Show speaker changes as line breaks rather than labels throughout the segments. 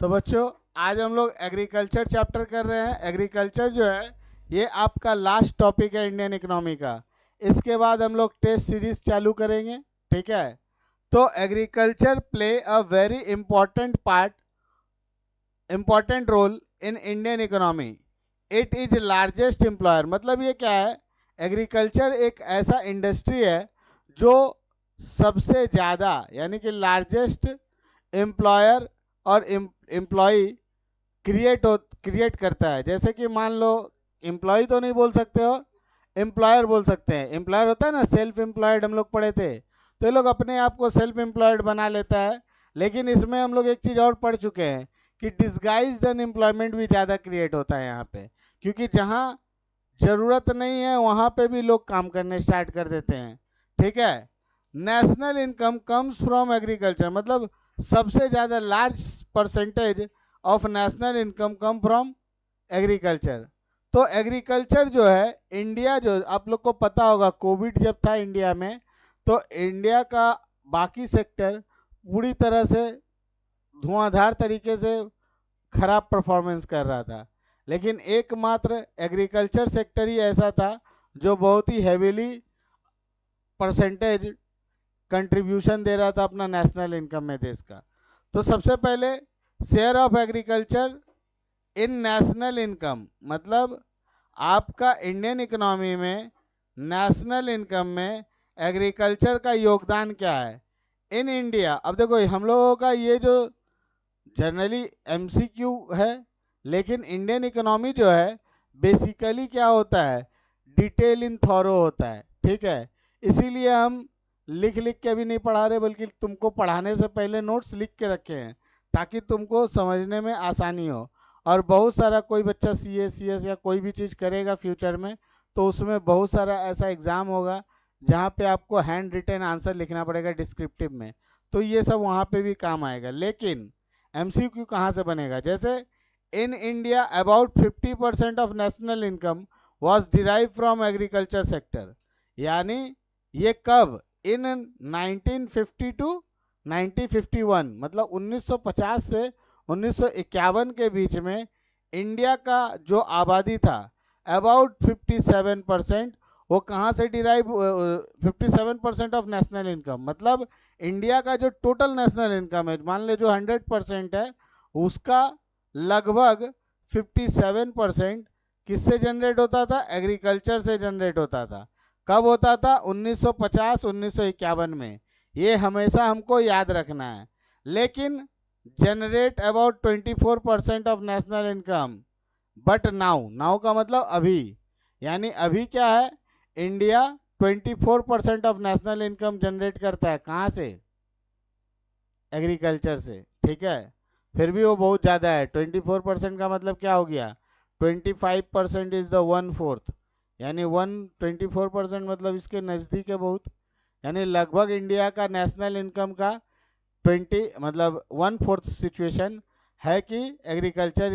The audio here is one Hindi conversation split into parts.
तो बच्चों आज हम लोग एग्रीकल्चर चैप्टर कर रहे हैं। एग्रीकल्चर जो है ये आपका लास्ट टॉपिक है इंडियन इकोनॉमी का। इसके बाद हम लोग टेस्ट सीरीज चालू करेंगे, ठीक है। तो agriculture play a very important role in Indian economy. It is largest employer, मतलब ये क्या है, एग्रीकल्चर एक ऐसा इंडस्ट्री है जो सबसे ज़्यादा यानी कि लार्जेस्ट एम्प्लॉयर और एम्प्लॉय क्रिएट करता है। जैसे कि मान लो, एम्प्लॉय तो नहीं बोल सकते हो, एम्प्लॉयर बोल सकते हैं। एम्प्लॉयर होता है ना, सेल्फ एम्प्लॉयड, हम लोग पढ़े थे। तो ये लोग अपने आप को सेल्फ एम्प्लॉयड बना लेता है। लेकिन इसमें हम लोग एक चीज़ और पढ़ चुके हैं कि डिस्गाइज्ड अनएम्प्लॉयमेंट भी ज़्यादा क्रिएट होता है यहाँ पे, क्योंकि जहाँ ज़रूरत नहीं है वहाँ पे भी लोग काम करने स्टार्ट कर देते हैं, ठीक है। National income comes from agriculture, मतलब सबसे ज़्यादा large percentage of national income come from agriculture. तो एग्रीकल्चर जो है, इंडिया जो आप लोग को पता होगा, कोविड जब था इंडिया में तो इंडिया का बाकी सेक्टर पूरी तरह से धुआंधार तरीके से खराब परफॉर्मेंस कर रहा था, लेकिन एकमात्र एग्रीकल्चर सेक्टर ही ऐसा था जो बहुत ही हैवीली परसेंटेज कंट्रीब्यूशन दे रहा था अपना नेशनल इनकम में देश का। तो सबसे पहले share of agriculture in national income, मतलब आपका इंडियन इकोनॉमी में नेशनल इनकम में एग्रीकल्चर का योगदान क्या है इन इंडिया। अब देखो हम लोगों का ये जो जनरली एमसीक्यू है, लेकिन इंडियन इकोनॉमी जो है बेसिकली क्या होता है, डिटेल इन थॉरो होता है, ठीक है। इसीलिए हम लिख लिख के भी नहीं पढ़ा रहे, बल्कि तुमको पढ़ाने से पहले नोट्स लिख के रखे हैं ताकि तुमको समझने में आसानी हो। और बहुत सारा कोई बच्चा सी एस या कोई भी चीज़ करेगा फ्यूचर में, तो उसमें बहुत सारा ऐसा एग्ज़ाम होगा जहाँ पे आपको हैंड रिटन आंसर लिखना पड़ेगा डिस्क्रिप्टिव में, तो ये सब वहाँ पे भी काम आएगा। लेकिन एमसीक्यू कहाँ से बनेगा, जैसे in India about 50% of national income was derive from agriculture sector, यानी ये कब, इन 1950 टू 1951, मतलब 1950 से 1951 के बीच में इंडिया का जो आबादी था अबाउट 57%, वो कहाँ से डिराइव, 57% ऑफ नेशनल इनकम, मतलब इंडिया का जो टोटल नेशनल इनकम है, मान ले जो 100% है, उसका लगभग 57% किससे जनरेट होता था, एग्रीकल्चर से जनरेट होता था। कब होता था, 1950-1951 में। ये हमेशा हमको याद रखना है। लेकिन generate about 24% of national income, but now, now का मतलब अभी, यानी अभी क्या है, India 24% of national income generate करता है, कहाँ से, एग्रीकल्चर से, ठीक है। फिर भी वो बहुत ज़्यादा है। 24% का मतलब क्या हो गया, 25% इज द 1/4, यानी 24% मतलब इसके नज़दीक है बहुत, यानी लगभग इंडिया का नेशनल इनकम का 20 मतलब 1/4 सिचुएशन है कि एग्रीकल्चर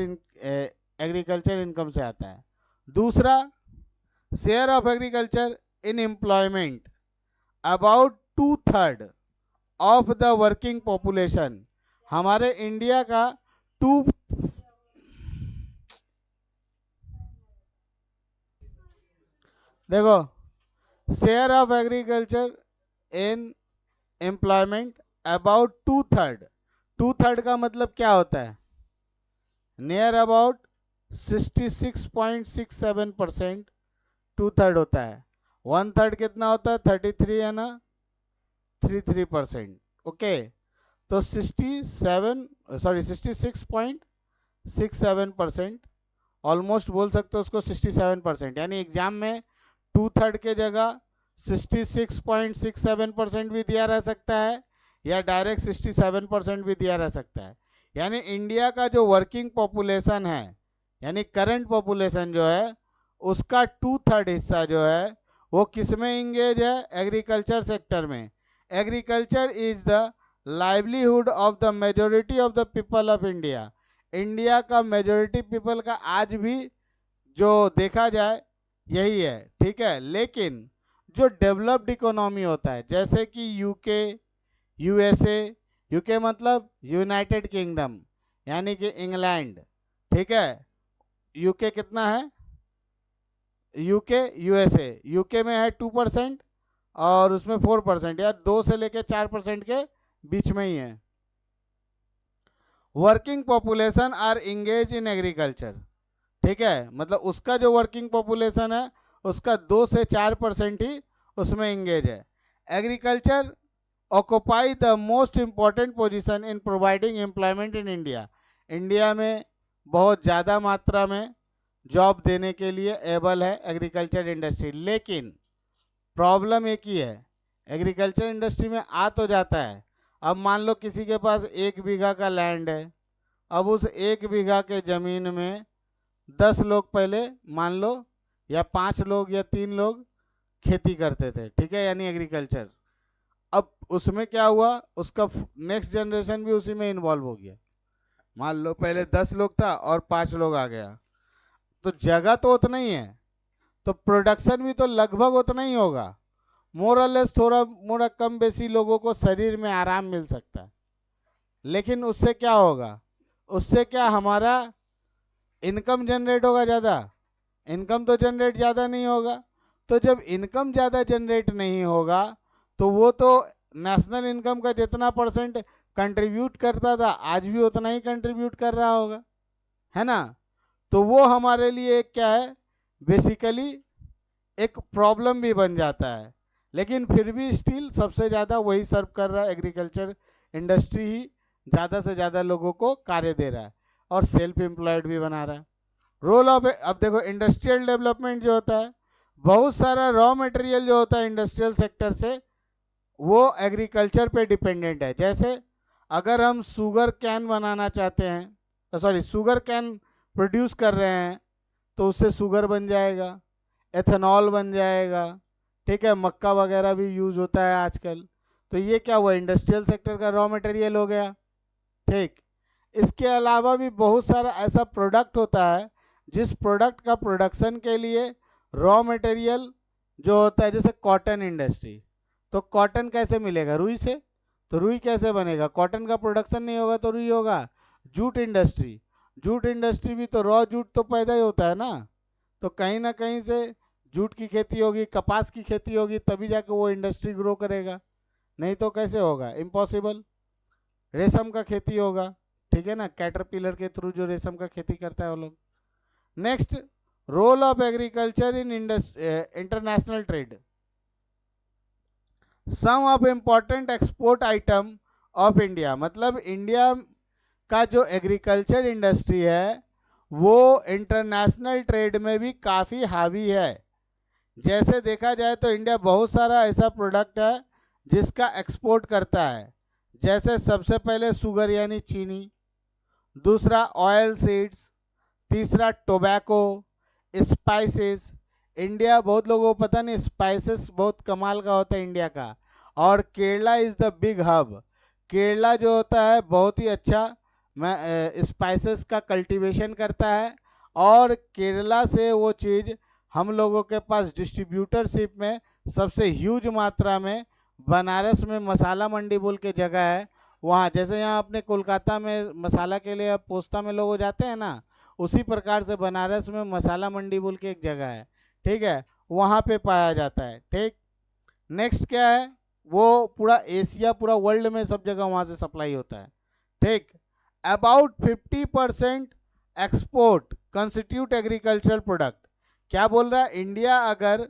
इनकम से आता है। दूसरा, share of agriculture in employment about 2/3 of the working population, हमारे इंडिया का टू, देखो, share of agriculture in employment about 2/3, 2/3 का मतलब क्या होता है, नियर अबाउट 66.67%, 2/3 होता है। 1/3 कितना होता है, 33 है ना, 33%, ओके। तो 66.67%, ऑलमोस्ट बोल सकते हो उसको 67%, यानी एग्जाम में 2/3 के जगह 66.67% भी दिया रह सकता है, या डायरेक्ट 67% भी दिया रह सकता है। यानी इंडिया का जो वर्किंग पॉपुलेशन है, यानी करंट पॉपुलेशन जो है, उसका 2/3 हिस्सा जो है वो किस में इंगेज है, एग्रीकल्चर सेक्टर में। Agriculture is the livelihood of the majority of the people of India, India का मेजोरिटी पीपल का आज भी जो देखा जाए यही है, ठीक है। लेकिन जो डेवलप्ड इकोनॉमी होता है, जैसे कि यूके, यूएसए, यूके मतलब यूनाइटेड किंगडम, यानी कि इंग्लैंड, ठीक है। यूके कितना है, यूके यूएसए, यूके में है 2% और उसमें 4%, या 2 से लेके 4% के बीच में ही है। Working population are engage in agriculture, ठीक है, मतलब उसका जो वर्किंग पॉपुलेशन है उसका 2 से 4% ही उसमें इंगेज है। Agriculture occupy the most important position in providing employment in India, India में बहुत ज़्यादा मात्रा में जॉब देने के लिए एबल है एग्रीकल्चर इंडस्ट्री। लेकिन प्रॉब्लम एक ही है, एग्रीकल्चर इंडस्ट्री में आ तो जाता है। अब मान लो किसी के पास 1 बीघा का लैंड है, अब उस 1 बीघा के ज़मीन में 10 लोग पहले मान लो, या 5 लोग या 3 लोग खेती करते थे, ठीक है, यानी एग्रीकल्चर। अब उसमें क्या हुआ, उसका नेक्स्ट जनरेशन भी उसी में इन्वॉल्व हो गया। मान लो पहले 10 लोग था और 5 लोग आ गया, तो जगह तो उतना ही है, तो प्रोडक्शन भी तो लगभग उतना ही होगा। मोर और लेस थोड़ा मोड़ा कम बेसी लोगों को शरीर में आराम मिल सकता है, लेकिन उससे क्या होगा, उससे क्या हमारा इनकम जनरेट होगा ज़्यादा? इनकम तो जनरेट ज़्यादा नहीं होगा। तो जब इनकम ज़्यादा जनरेट नहीं होगा तो वो तो नेशनल इनकम का जितना परसेंट कंट्रीब्यूट करता था आज भी उतना ही कंट्रीब्यूट कर रहा होगा, है ना। तो वो हमारे लिए क्या है, बेसिकली एक प्रॉब्लम भी बन जाता है। लेकिन फिर भी स्टिल सबसे ज़्यादा वही सर्व कर रहा है, एग्रीकल्चर इंडस्ट्री ही ज़्यादा से ज़्यादा लोगों को कार्य दे रहा है और सेल्फ एम्प्लॉयड भी बना रहा है। रोल ऑफ, अब देखो इंडस्ट्रियल डेवलपमेंट जो होता है, बहुत सारा रॉ मटेरियल जो होता है इंडस्ट्रियल सेक्टर से वो एग्रीकल्चर पे डिपेंडेंट है। जैसे अगर हम शुगर कैन बनाना चाहते हैं, सॉरी शुगर कैन प्रोड्यूस कर रहे हैं, तो उससे शुगर बन जाएगा, एथेनॉल बन जाएगा, ठीक है, मक्का वगैरह भी यूज होता है आजकल। तो ये क्या हुआ, इंडस्ट्रियल सेक्टर का रॉ मटेरियल हो गया, ठीक। इसके अलावा भी बहुत सारा ऐसा प्रोडक्ट होता है जिस प्रोडक्ट का प्रोडक्शन के लिए रॉ मटेरियल जो होता है, जैसे कॉटन इंडस्ट्री, तो कॉटन कैसे मिलेगा, रुई से, तो रुई कैसे बनेगा, कॉटन का प्रोडक्शन नहीं होगा तो रुई होगा। जूट इंडस्ट्री, जूट इंडस्ट्री भी तो रॉ जूट तो पैदा ही होता है ना, तो कहीं ना कहीं से जूट की खेती होगी, कपास की खेती होगी, तभी जाके वो इंडस्ट्री ग्रो करेगा, नहीं तो कैसे होगा, इम्पॉसिबल। रेशम का खेती होगा, ठीक है ना, कैटरपिलर के थ्रू जो रेशम का खेती करता है वो लोग। Next, role of agriculture in international trade. Some of important export item of India, मतलब इंडिया का जो एग्रीकल्चर इंडस्ट्री है वो इंटरनेशनल ट्रेड में भी काफ़ी हावी है। जैसे देखा जाए तो इंडिया बहुत सारा ऐसा प्रोडक्ट है जिसका एक्सपोर्ट करता है। जैसे सबसे पहले शुगर यानी चीनी, दूसरा ऑयल सीड्स, तीसरा टोबैको, स्पाइसेस। इंडिया, बहुत लोगों को पता नहीं, स्पाइसेस बहुत कमाल का होता है इंडिया का। और Kerala is the big hub, Kerala जो होता है बहुत ही अच्छा स्पाइसेस का कल्टीवेशन करता है, और केरला से वो चीज़ हम लोगों के पास डिस्ट्रीब्यूटरशिप में सबसे ह्यूज मात्रा में, बनारस में मसाला मंडी बोल के जगह है वहाँ, जैसे यहाँ अपने कोलकाता में मसाला के लिए पोस्ता में लोग जाते हैं ना, उसी प्रकार से बनारस में मसाला मंडी बोल के एक जगह है, ठीक है, वहाँ पे पाया जाता है, ठीक। नेक्स्ट क्या है, वो पूरा एशिया, पूरा वर्ल्ड में सब जगह वहाँ से सप्लाई होता है, ठीक। About 50% export constitute agricultural product. क्या बोल रहा है, इंडिया अगर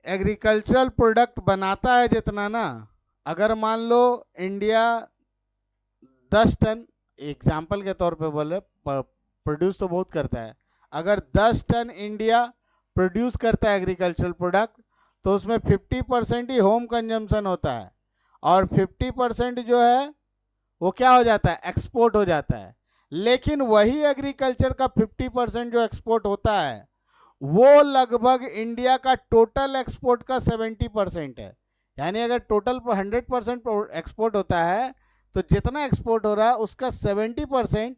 एग्रीकल्चरल प्रोडक्ट बनाता है जितना ना, अगर मान लो इंडिया 10 टन, एग्जाम्पल के तौर पे बोले, प्रोड्यूस तो बहुत करता है, अगर 10 टन इंडिया प्रोड्यूस करता है एग्रीकल्चरल प्रोडक्ट, तो उसमें 50% ही होम कंजम्पशन होता है, और 50% जो है वो क्या हो जाता है, एक्सपोर्ट हो जाता है। लेकिन वही एग्रीकल्चर का 50% जो एक्सपोर्ट होता है वो लगभग इंडिया का टोटल एक्सपोर्ट का 70% है। यानी अगर टोटल 100% एक्सपोर्ट होता है तो जितना एक्सपोर्ट हो रहा है उसका 70%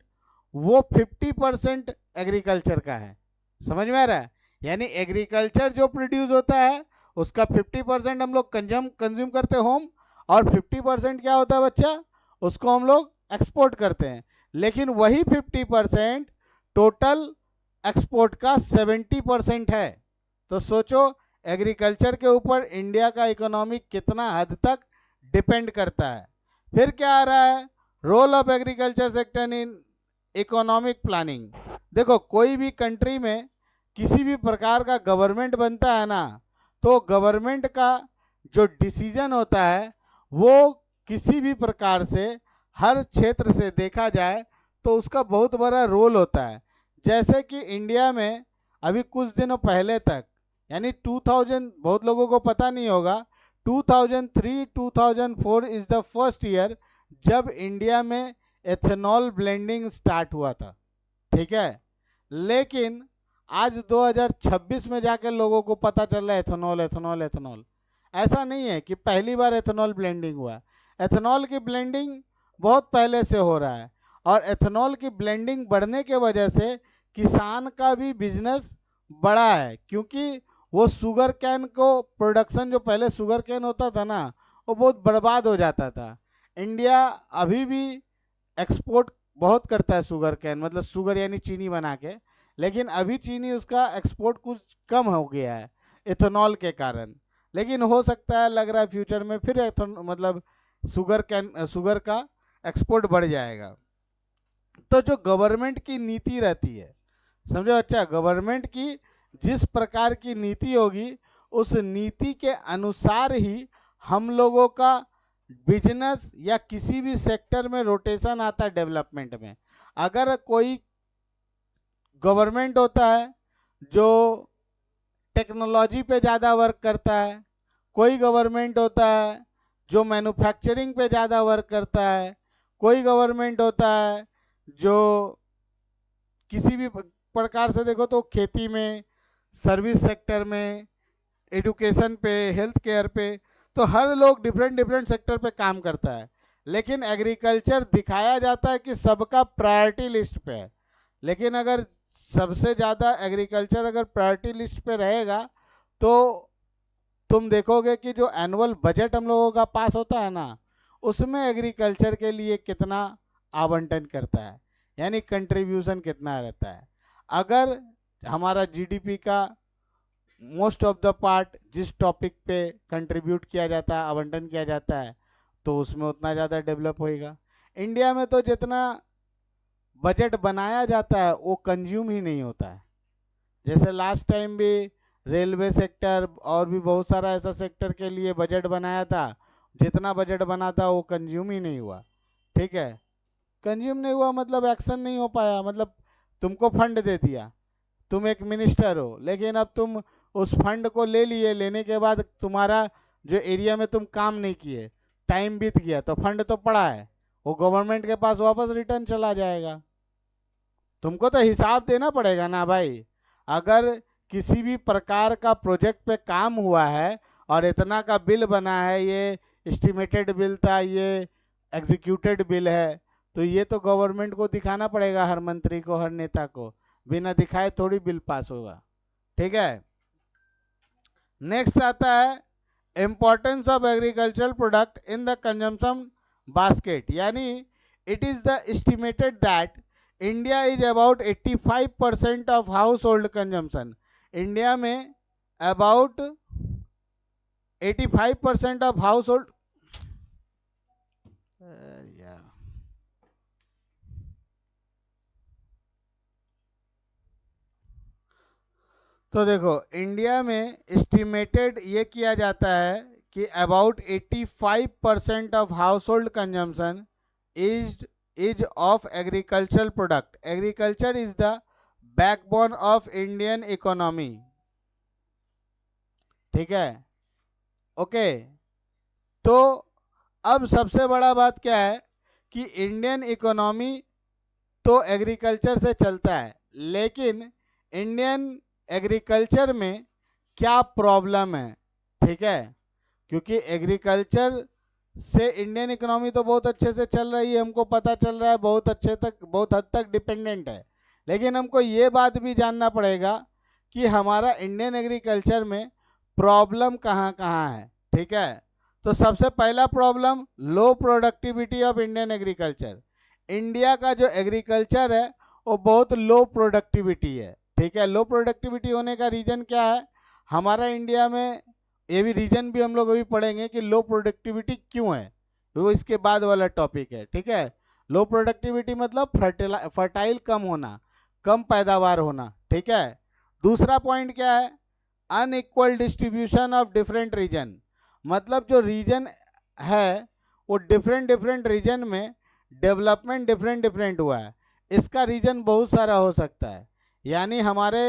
वो 50% एग्रीकल्चर का है। समझ में आ रहा है, यानी एग्रीकल्चर जो प्रोड्यूस होता है उसका 50% हम लोग कंज्यूम करते होम, और 50% क्या होता है बच्चा, उसको हम लोग एक्सपोर्ट करते हैं, लेकिन वही 50% टोटल एक्सपोर्ट का 70% है। तो सोचो एग्रीकल्चर के ऊपर इंडिया का इकोनॉमी कितना हद तक डिपेंड करता है। फिर क्या आ रहा है, role of agriculture sector in economic planning. देखो कोई भी कंट्री में किसी भी प्रकार का गवर्नमेंट बनता है ना, तो गवर्नमेंट का जो डिसीजन होता है वो किसी भी प्रकार से हर क्षेत्र से देखा जाए तो उसका बहुत बड़ा रोल होता है। जैसे कि इंडिया में अभी कुछ दिनों पहले तक, यानी 2000, बहुत लोगों को पता नहीं होगा, 2003-2004 इज द फर्स्ट ईयर जब इंडिया में एथेनॉल ब्लेंडिंग स्टार्ट हुआ था, ठीक है। लेकिन आज 2026 में जाकर लोगों को पता चल रहा है एथेनॉल एथेनॉल एथेनॉल। ऐसा नहीं है कि पहली बार एथेनॉल ब्लेंडिंग हुआ, एथेनॉल की ब्लेंडिंग बहुत पहले से हो रहा है। और एथेनॉल की ब्लेंडिंग बढ़ने के वजह से किसान का भी बिजनेस बढ़ा है, क्योंकि वो शुगर कैन को प्रोडक्शन, जो पहले शुगर कैन होता था ना, वो बहुत बर्बाद हो जाता था। इंडिया अभी भी एक्सपोर्ट बहुत करता है शुगर कैन, मतलब शुगर यानी चीनी बना के, लेकिन अभी चीनी उसका एक्सपोर्ट कुछ कम हो गया है इथेनॉल के कारण। लेकिन हो सकता है, लग रहा है फ्यूचर में फिर मतलब शुगर का एक्सपोर्ट बढ़ जाएगा। तो जो गवर्नमेंट की नीति रहती है, समझो अच्छा, गवर्नमेंट की जिस प्रकार की नीति होगी उस नीति के अनुसार ही हम लोगों का बिजनेस या किसी भी सेक्टर में रोटेशन आता है डेवलपमेंट में। अगर कोई गवर्नमेंट होता है जो टेक्नोलॉजी पे ज़्यादा वर्क करता है, कोई गवर्नमेंट होता है जो मैन्युफैक्चरिंग पे ज़्यादा वर्क करता है, कोई गवर्नमेंट होता है जो किसी भी प्रकार से देखो तो खेती में, सर्विस सेक्टर में, एजुकेशन पे, हेल्थ केयर पे, तो हर लोग डिफरेंट डिफरेंट सेक्टर पे काम करता है। लेकिन एग्रीकल्चर दिखाया जाता है कि सबका प्रायोरिटी लिस्ट पे है। लेकिन अगर सबसे ज़्यादा एग्रीकल्चर अगर प्रायोरिटी लिस्ट पे रहेगा तो तुम देखोगे कि जो एनुअल बजट हम लोगों का पास होता है ना, उसमें एग्रीकल्चर के लिए कितना आवंटन करता है, यानी कंट्रीब्यूशन कितना रहता है। अगर हमारा जीडीपी का मोस्ट ऑफ द पार्ट जिस टॉपिक पे कंट्रीब्यूट किया जाता है, आवंटन किया जाता है, तो उसमें उतना ज़्यादा डेवलप होएगा। इंडिया में तो जितना बजट बनाया जाता है वो कंज्यूम ही नहीं होता है। जैसे लास्ट टाइम भी रेलवे सेक्टर और भी बहुत सारा ऐसा सेक्टर के लिए बजट बनाया था, जितना बजट बना था वो कंज्यूम ही नहीं हुआ, ठीक है। कंज्यूम नहीं हुआ मतलब एक्शन नहीं हो पाया, मतलब तुमको फंड दे दिया, तुम एक मिनिस्टर हो, लेकिन अब तुम उस फंड को ले लिए, लेने के बाद तुम्हारा जो एरिया में तुम काम नहीं किए, टाइम बीत गया, तो फंड तो पड़ा है, वो गवर्नमेंट के पास वापस रिटर्न चला जाएगा। तुमको तो हिसाब देना पड़ेगा ना भाई। अगर किसी भी प्रकार का प्रोजेक्ट पे काम हुआ है और इतना का बिल बना है, ये एस्टिमेटेड बिल था, ये एग्जीक्यूटेड बिल है, तो ये तो गवर्नमेंट को दिखाना पड़ेगा, हर मंत्री को, हर नेता को। बिना दिखाए थोड़ी बिल पास होगा, ठीक है। नेक्स्ट आता है importance of agricultural product in the consumption basket, यानी it is the estimated that India is about 85% of house hold consumption. India में अबाउट 85% ऑफ हाउस होल्ड, यार तो देखो इंडिया में एस्टिमेटेड ये किया जाता है कि about 85% of house hold consumption is of agricultural product. Agriculture is the backbone of Indian economy, ठीक है, ओके। तो अब सबसे बड़ा बात क्या है कि इंडियन इकोनॉमी तो एग्रीकल्चर से चलता है, लेकिन इंडियन एग्रीकल्चर में क्या प्रॉब्लम है, ठीक है। क्योंकि एग्रीकल्चर से इंडियन इकोनॉमी तो बहुत अच्छे से चल रही है, हमको पता चल रहा है, बहुत अच्छे तक, बहुत हद तक डिपेंडेंट है। लेकिन हमको ये बात भी जानना पड़ेगा कि हमारा इंडियन एग्रीकल्चर में प्रॉब्लम कहाँ कहाँ है, ठीक है। तो सबसे पहला problem low productivity of Indian agriculture. India का जो एग्रीकल्चर है वो बहुत लो प्रोडक्टिविटी है। ठीक है, लो प्रोडक्टिविटी होने का रीजन क्या है हमारा इंडिया में, ये भी रीजन भी हम लोग अभी पढ़ेंगे कि लो प्रोडक्टिविटी क्यों है, वो इसके बाद वाला टॉपिक है। ठीक है, लो प्रोडक्टिविटी मतलब फर्टाइल कम होना, कम पैदावार होना। ठीक है, दूसरा पॉइंट क्या है, unequal distribution of different region, मतलब जो रीजन है वो डिफरेंट डिफरेंट रीजन में डेवलपमेंट डिफरेंट डिफरेंट हुआ है। इसका रीजन बहुत सारा हो सकता है, यानी हमारे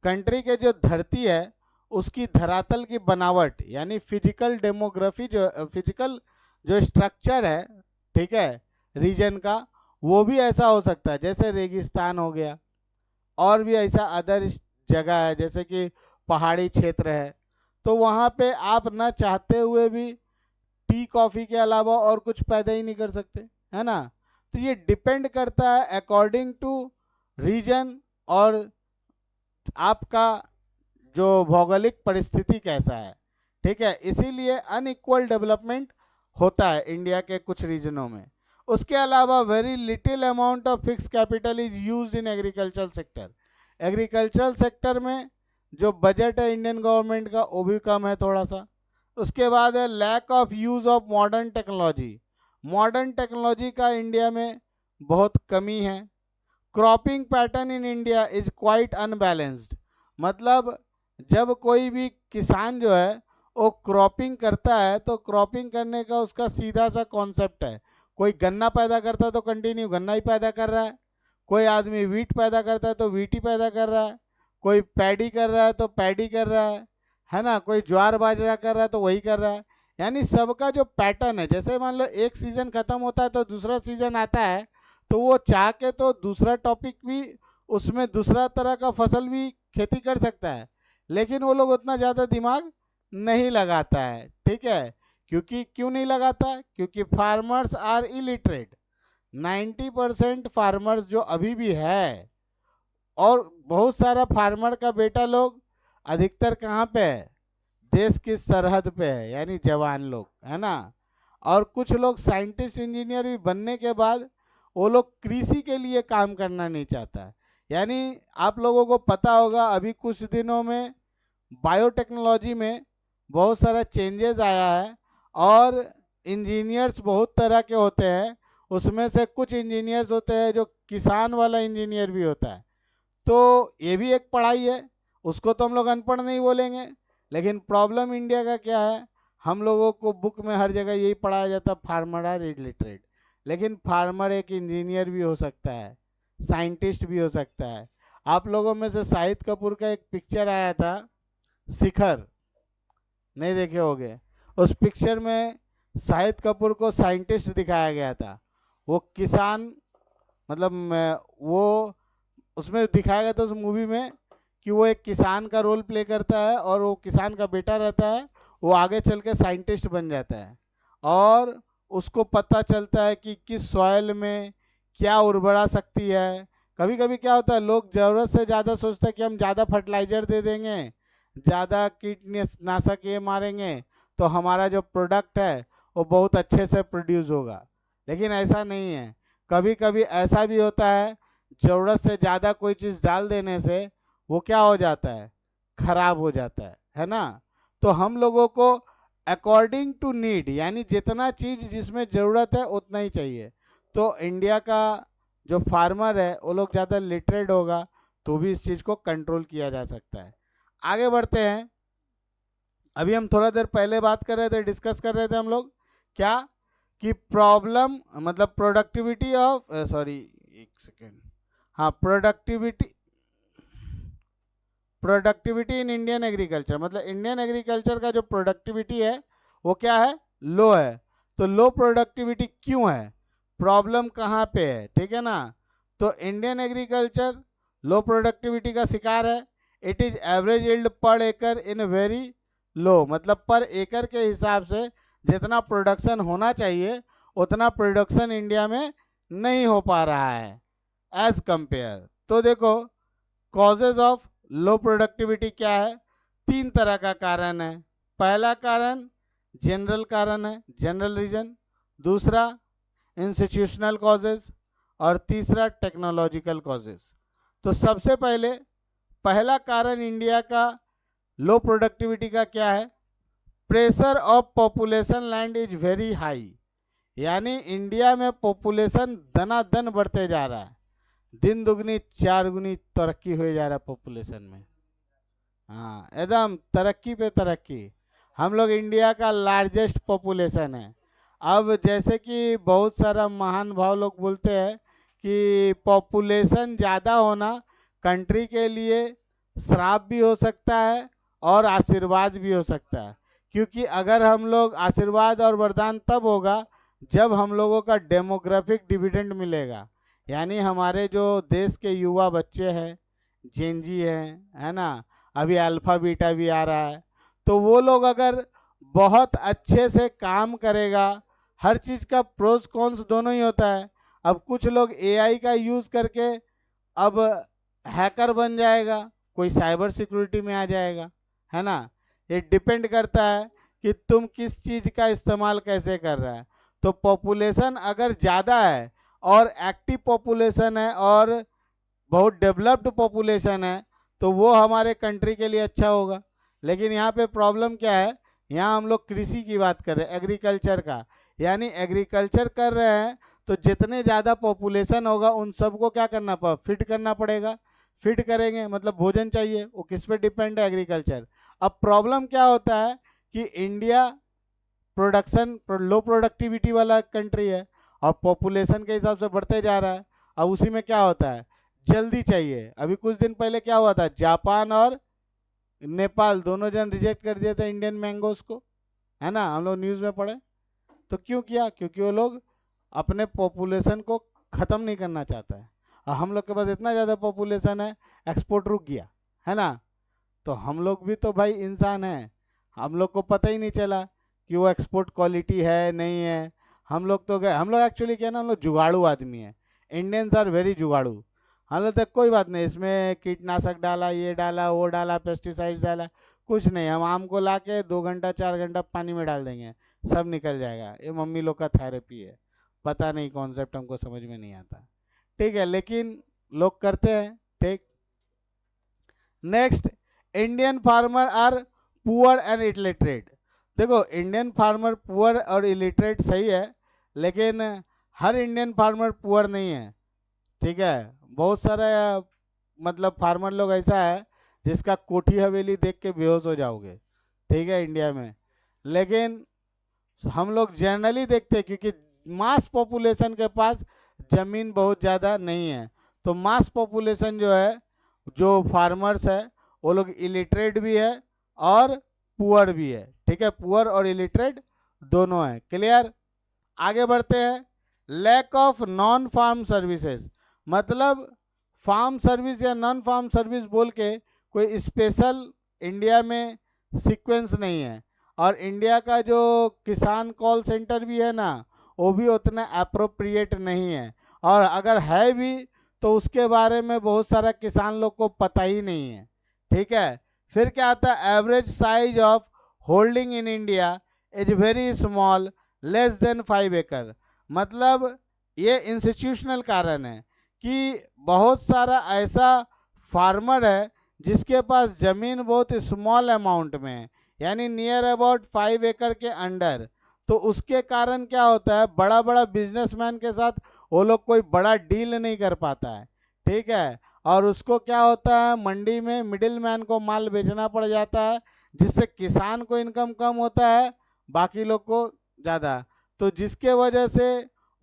कंट्री के जो धरती है उसकी धरातल की बनावट, यानी फिजिकल डेमोग्राफी, जो फिजिकल जो स्ट्रक्चर है, ठीक है, रीजन का, वो भी ऐसा हो सकता है। जैसे रेगिस्तान हो गया, और भी ऐसा अदर जगह है जैसे कि पहाड़ी क्षेत्र है, तो वहाँ पे आप ना चाहते हुए भी टी कॉफ़ी के अलावा और कुछ पैदा ही नहीं कर सकते, है ना। तो ये डिपेंड करता है अकॉर्डिंग टू रीजन और आपका जो भौगोलिक परिस्थिति कैसा है। ठीक है, इसीलिए अनइक्वल डेवलपमेंट होता है इंडिया के कुछ रीजनों में। उसके अलावा very little amount of fix capital is used in agricultural sector, agricultural sector में जो बजट है इंडियन गवर्नमेंट का वो भी कम है थोड़ा सा। उसके बाद है lack of use of modern technology, modern technology का इंडिया में बहुत कमी है। Cropping pattern in India is quite unbalanced, मतलब जब कोई भी किसान जो है वो क्रॉपिंग करता है तो क्रॉपिंग करने का उसका सीधा सा कॉन्सेप्ट है, कोई गन्ना पैदा करता है तो कंटिन्यू गन्ना ही पैदा कर रहा है, कोई आदमी वीट पैदा करता है तो वीट ही पैदा कर रहा है, कोई पैडी कर रहा है तो पैडी कर रहा है ना, कोई ज्वार बाजरा कर रहा है तो वही कर रहा है। यानी सबका जो पैटर्न है, जैसे मान लो एक सीजन खत्म होता है तो दूसरा सीजन आता है, तो वो चाह के तो दूसरा टॉपिक भी, उसमें दूसरा तरह का फसल भी खेती कर सकता है, लेकिन वो लोग उतना ज़्यादा दिमाग नहीं लगाता है। ठीक है, क्योंकि क्यों नहीं लगाता, क्योंकि फार्मर्स आर इलिटरेट, 90% फार्मर्स जो अभी भी है, और बहुत सारा फार्मर का बेटा लोग अधिकतर कहाँ पे है, देश की सरहद पे है, यानी जवान लोग, है ना। और कुछ लोग साइंटिस्ट इंजीनियर भी बनने के बाद वो लोग कृषि के लिए काम करना नहीं चाहता। यानी आप लोगों को पता होगा अभी कुछ दिनों में बायोटेक्नोलॉजी में बहुत सारा चेंजेस आया है, और इंजीनियर्स बहुत तरह के होते हैं, उसमें से कुछ इंजीनियर्स होते हैं जो किसान वाला इंजीनियर भी होता है, तो ये भी एक पढ़ाई है, उसको तो हम लोग अनपढ़ नहीं बोलेंगे। लेकिन प्रॉब्लम इंडिया का क्या है, हम लोगों को बुक में हर जगह यही पढ़ाया जाता है, फार्मर आर इलिटरेट, लेकिन फार्मर एक इंजीनियर भी हो सकता है, साइंटिस्ट भी हो सकता है। आप लोगों में से शाहिद कपूर का एक पिक्चर आया था शिखर, नहीं देखे होंगे, उस पिक्चर में शाहिद कपूर को साइंटिस्ट दिखाया गया था, वो किसान, मतलब वो उसमें दिखाया गया था उस मूवी में कि वो एक किसान का रोल प्ले करता है और वो किसान का बेटा रहता है, वो आगे चल के साइंटिस्ट बन जाता है, और उसको पता चलता है कि किस सॉइल में क्या उर्वरा शक्ति है। कभी कभी क्या होता है, लोग ज़रूरत से ज़्यादा सोचते हैं कि हम ज़्यादा फर्टिलाइजर दे देंगे, ज़्यादा कीटनाशक ये मारेंगे तो हमारा जो प्रोडक्ट है वो बहुत अच्छे से प्रोड्यूस होगा, लेकिन ऐसा नहीं है। कभी कभी ऐसा भी होता है, ज़रूरत से ज़्यादा कोई चीज़ डाल देने से वो क्या हो जाता है, खराब हो जाता है ना। तो हम लोगों को अकॉर्डिंग टू नीड, यानी जितना चीज़ जिसमें ज़रूरत है उतना ही चाहिए। तो इंडिया का जो फार्मर है वो लोग ज़्यादा लिटरेट होगा तो भी इस चीज़ को कंट्रोल किया जा सकता है। आगे बढ़ते हैं। अभी हम थोड़ा देर पहले बात कर रहे थे, डिस्कस कर रहे थे हम लोग क्या, कि प्रॉब्लम मतलब प्रोडक्टिविटी ऑफ, सॉरी एक सेकेंड, हाँ, प्रोडक्टिविटी इन इंडियन एग्रीकल्चर, मतलब इंडियन एग्रीकल्चर का जो प्रोडक्टिविटी है वो क्या है, लो है। तो लो प्रोडक्टिविटी क्यों है, प्रॉब्लम कहाँ पे है, ठीक है ना। तो इंडियन एग्रीकल्चर लो प्रोडक्टिविटी का शिकार है। इट इज एवरेज यील्ड पर एकड़ इन वेरी लो, मतलब पर एकड़ के हिसाब से जितना प्रोडक्शन होना चाहिए उतना प्रोडक्शन इंडिया में नहीं हो पा रहा है एज कंपेयर। तो देखो कॉजेज ऑफ लो प्रोडक्टिविटी क्या है, 3 तरह का कारण है। पहला कारण जनरल कारण है, जनरल रीजन। दूसरा इंस्टीट्यूशनल कॉजेज और तीसरा टेक्नोलॉजिकल कॉजेज। तो सबसे पहले पहला कारण इंडिया का लो प्रोडक्टिविटी का क्या है? Pressure of population land is very high, यानी इंडिया में पॉपुलेशन दनादन बढ़ते जा रहा है, दिन दुगनी चार गुनी तरक्की हो जा रहा है पॉपुलेशन में। हाँ, एकदम तरक्की पे तरक्की। हम लोग इंडिया का लार्जेस्ट पॉपुलेशन है। अब जैसे कि बहुत सारा महान भाव लोग बोलते हैं कि पॉपुलेशन ज़्यादा होना कंट्री के लिए श्राप भी हो सकता है और आशीर्वाद भी हो सकता है, क्योंकि अगर हम लोग आशीर्वाद और वरदान तब होगा जब हम लोगों का डेमोग्राफिक डिविडेंड मिलेगा, यानी हमारे जो देश के युवा बच्चे हैं, जेनजी है ना, अभी अल्फा बीटा भी आ रहा है, तो वो लोग अगर बहुत अच्छे से काम करेगा, हर चीज़ का प्रोस कॉन्स दोनों ही होता है। अब कुछ लोग एआई का यूज़ करके अब हैकर बन जाएगा, कोई साइबर सिक्योरिटी में आ जाएगा, है ना। ये डिपेंड करता है कि तुम किस चीज़ का इस्तेमाल कैसे कर रहा है। तो पॉपुलेशन अगर ज़्यादा है और एक्टिव पॉपुलेशन है और बहुत डेवलप्ड पॉपुलेशन है तो वो हमारे कंट्री के लिए अच्छा होगा। लेकिन यहाँ पे प्रॉब्लम क्या है, यहाँ हम लोग कृषि की बात कर रहे हैं, एग्रीकल्चर का, यानी एग्रीकल्चर कर रहे हैं तो जितने ज़्यादा पॉपुलेशन होगा उन सबको क्या करना फिट करना पड़ेगा। फिट करेंगे मतलब भोजन चाहिए, वो किस पे डिपेंड है? एग्रीकल्चर। अब प्रॉब्लम क्या होता है कि इंडिया प्रोडक्शन लो प्रोडक्टिविटी वाला कंट्री है और पॉपुलेशन के हिसाब से बढ़ते जा रहा है। अब उसी में क्या होता है, जल्दी चाहिए। अभी कुछ दिन पहले क्या हुआ था, जापान और नेपाल दोनों जन रिजेक्ट कर दिए थे इंडियन मैंगोस को, है ना, हम लोग न्यूज़ में पढ़े। तो क्यों किया? क्योंकि वो लोग अपने पॉपुलेशन को ख़त्म नहीं करना चाहता है, और हम लोग के पास इतना ज़्यादा पॉपुलेशन है, एक्सपोर्ट रुक गया, है ना। तो हम लोग भी तो भाई इंसान हैं, हम लोग को पता ही नहीं चला कि वो एक्सपोर्ट क्वालिटी है नहीं है। हम लोग तो गए, हम लोग एक्चुअली क्या ना, हम लोग जुगाड़ू आदमी है, इंडियंस आर वेरी जुगाड़ू। हम लोग तक कोई बात नहीं, इसमें कीटनाशक डाला, ये डाला, वो डाला, पेस्टिसाइड डाला, कुछ नहीं, हम आम को ला के 2 घंटा 4 घंटा पानी में डाल देंगे, सब निकल जाएगा। ये मम्मी लोग का थेरेपी है, पता नहीं, कॉन्सेप्ट हमको समझ में नहीं आता, ठीक है, लेकिन लोग करते हैं, ठीक। Next, Indian farmer are poor and illiterate. देखो, इंडियन फार्मर पुअर और इलिटरेट सही है, लेकिन हर इंडियन फार्मर पुअर नहीं है, ठीक है। बहुत सारा मतलब फार्मर लोग ऐसा है जिसका कोठी हवेली देख के बेहोश हो जाओगे, ठीक है, इंडिया में। लेकिन हम लोग जनरली देखते हैं क्योंकि मास पॉपुलेशन के पास ज़मीन बहुत ज़्यादा नहीं है, तो मास पॉपुलेशन जो है, जो फार्मर्स है, वो लोग इलिटरेट भी है और पुअर भी है, ठीक है, पुअर और इलिटरेट दोनों है। क्लियर? आगे बढ़ते हैं। Lack of non farm services, मतलब फार्म सर्विस या नॉन फार्म सर्विस बोल के कोई स्पेशल इंडिया में सीक्वेंस नहीं है, और इंडिया का जो किसान कॉल सेंटर भी है ना, वो भी उतना अप्रोप्रिएट नहीं है, और अगर है भी तो उसके बारे में बहुत सारा किसान लोग को पता ही नहीं है, ठीक है। फिर क्या आता है, average size of holding in India is very small, less than 5 एकड़। मतलब ये इंस्टीट्यूशनल कारण है कि बहुत सारा ऐसा फार्मर है जिसके पास ज़मीन बहुत स्मॉल अमाउंट में है, यानी नियर अबाउट 5 एकड़ के अंडर। तो उसके कारण क्या होता है, बड़ा बड़ा बिजनेसमैन के साथ वो लोग कोई बड़ा डील नहीं कर पाता है, ठीक है, और उसको क्या होता है, मंडी में मिडिल मैन को माल बेचना पड़ जाता है, जिससे किसान को इनकम कम होता है, बाकी लोग को ज़्यादा। तो जिसके वजह से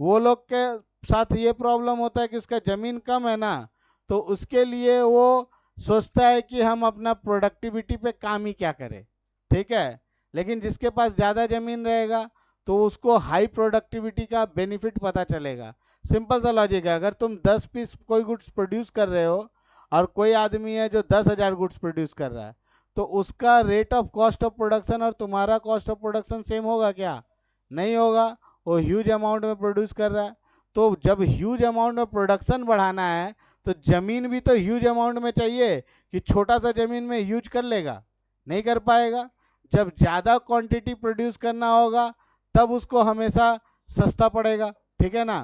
वो लोग के साथ ये प्रॉब्लम होता है कि उसका ज़मीन कम है ना, तो उसके लिए वो सोचता है कि हम अपना प्रोडक्टिविटी पे काम ही क्या करें, ठीक है। लेकिन जिसके पास ज़्यादा ज़मीन रहेगा तो उसको हाई प्रोडक्टिविटी का बेनिफिट पता चलेगा। सिंपल सा लॉजिक है, अगर तुम 10 पीस कोई गुड्स प्रोड्यूस कर रहे हो और कोई आदमी है जो 10,000 गुड्स प्रोड्यूस कर रहा है, तो उसका rate of cost of production और तुम्हारा कॉस्ट ऑफ प्रोडक्शन सेम होगा क्या? नहीं होगा, वो ह्यूज अमाउंट में प्रोड्यूस कर रहा है। तो जब ह्यूज अमाउंट में प्रोडक्शन बढ़ाना है तो ज़मीन भी तो ह्यूज अमाउंट में चाहिए, कि छोटा सा ज़मीन में ह्यूज कर लेगा? नहीं कर पाएगा। जब ज़्यादा क्वांटिटी प्रोड्यूस करना होगा तब उसको हमेशा सस्ता पड़ेगा, ठीक है ना।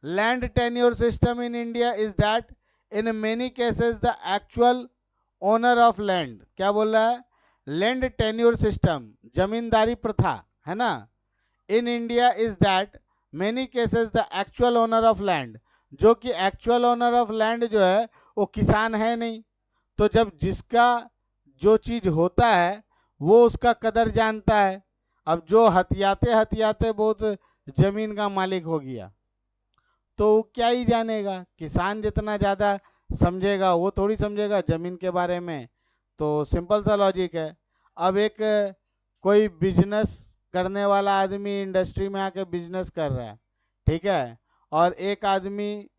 Land tenure system in India is that in many cases the actual owner of land, क्या बोल रहा है, लैंड टेन्योर सिस्टम, जमींदारी प्रथा, है ना, इन India is that many cases the actual owner of land, जो कि एक्चुअल ओनर ऑफ लैंड जो है वो किसान है नहीं। तो जब जिसका जो चीज होता है वो उसका कदर जानता है। अब जो हथियाते हथियाते बहुत जमीन का मालिक हो गया तो वो क्या ही जानेगा, किसान जितना ज़्यादा समझेगा वो थोड़ी समझेगा ज़मीन के बारे में। तो सिंपल सा लॉजिक है। अब एक कोई बिजनेस करने वाला आदमी इंडस्ट्री में आके बिजनेस कर रहा है, ठीक है, और एक आदमी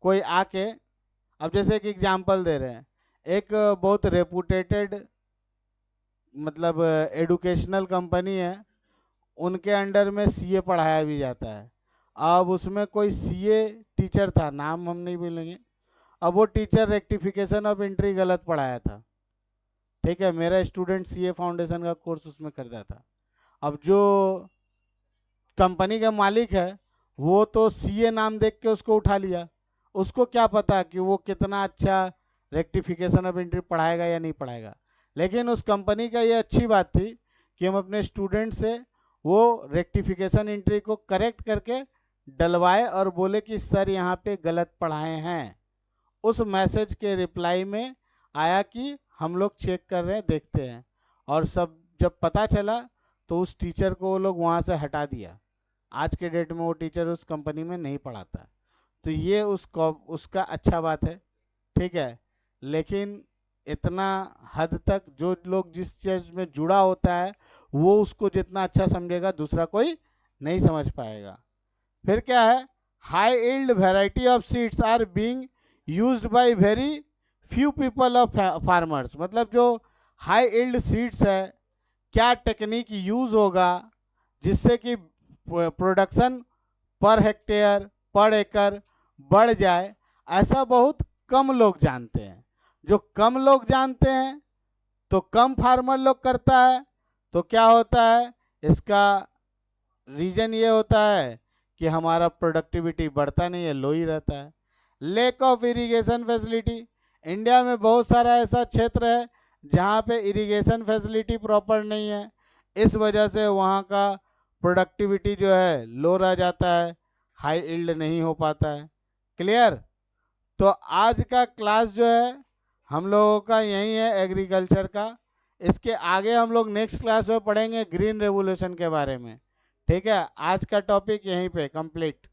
कोई आके, अब जैसे एक एग्जांपल दे रहे हैं, एक बहुत रेपुटेटेड मतलब एडुकेशनल कंपनी है, उनके अंडर में सीए पढ़ाया भी जाता है। अब उसमें कोई सीए टीचर था, नाम हम नहीं बोलेंगे, अब वो टीचर रेक्टिफिकेशन ऑफ एंट्री गलत पढ़ाया था, ठीक है, मेरा स्टूडेंट सीए फाउंडेशन का कोर्स उसमें करता था। अब जो कंपनी का मालिक है वो तो सीए नाम देख के उसको उठा लिया, उसको क्या पता कि वो कितना अच्छा रेक्टिफिकेशन ऑफ एंट्री पढ़ाएगा या नहीं पढ़ाएगा। लेकिन उस कंपनी का ये अच्छी बात थी कि हम अपने स्टूडेंट से वो रेक्टिफिकेशन एंट्री को करेक्ट करके डलवाए और बोले कि सर यहाँ पे गलत पढ़ाए हैं। उस मैसेज के रिप्लाई में आया कि हम लोग चेक कर रहे हैं, देखते हैं, और सब जब पता चला तो उस टीचर को वो लोग वहाँ से हटा दिया। आज के डेट में वो टीचर उस कंपनी में नहीं पढ़ाता। तो ये उसका अच्छा बात है, ठीक है। लेकिन इतना हद तक जो लोग जिस चीज़ में जुड़ा होता है वो उसको जितना अच्छा समझेगा दूसरा कोई नहीं समझ पाएगा। फिर क्या है, high yield variety of seeds are being used by very few people of farmers, मतलब जो हाई यील्ड सीड्स है, क्या टेक्निक यूज होगा जिससे कि प्रोडक्शन पर हेक्टेयर पर एकड़ बढ़ जाए, ऐसा बहुत कम लोग जानते हैं। जो कम लोग जानते हैं तो कम फार्मर लोग करता है, तो क्या होता है, इसका रीजन ये होता है कि हमारा प्रोडक्टिविटी बढ़ता नहीं है, लो ही रहता है। Lack of irrigation facility, India में बहुत सारा ऐसा क्षेत्र है जहाँ पे इरिगेशन फैसिलिटी प्रॉपर नहीं है, इस वजह से वहाँ का प्रोडक्टिविटी जो है लो रह जाता है, हाई यील्ड नहीं हो पाता है। क्लियर। तो आज का क्लास जो है हम लोगों का यही है एग्रीकल्चर का। इसके आगे हम लोग नेक्स्ट क्लास में पढ़ेंगे ग्रीन रेवोल्यूशन के बारे में, ठीक है। आज का टॉपिक यहीं पे कंप्लीट।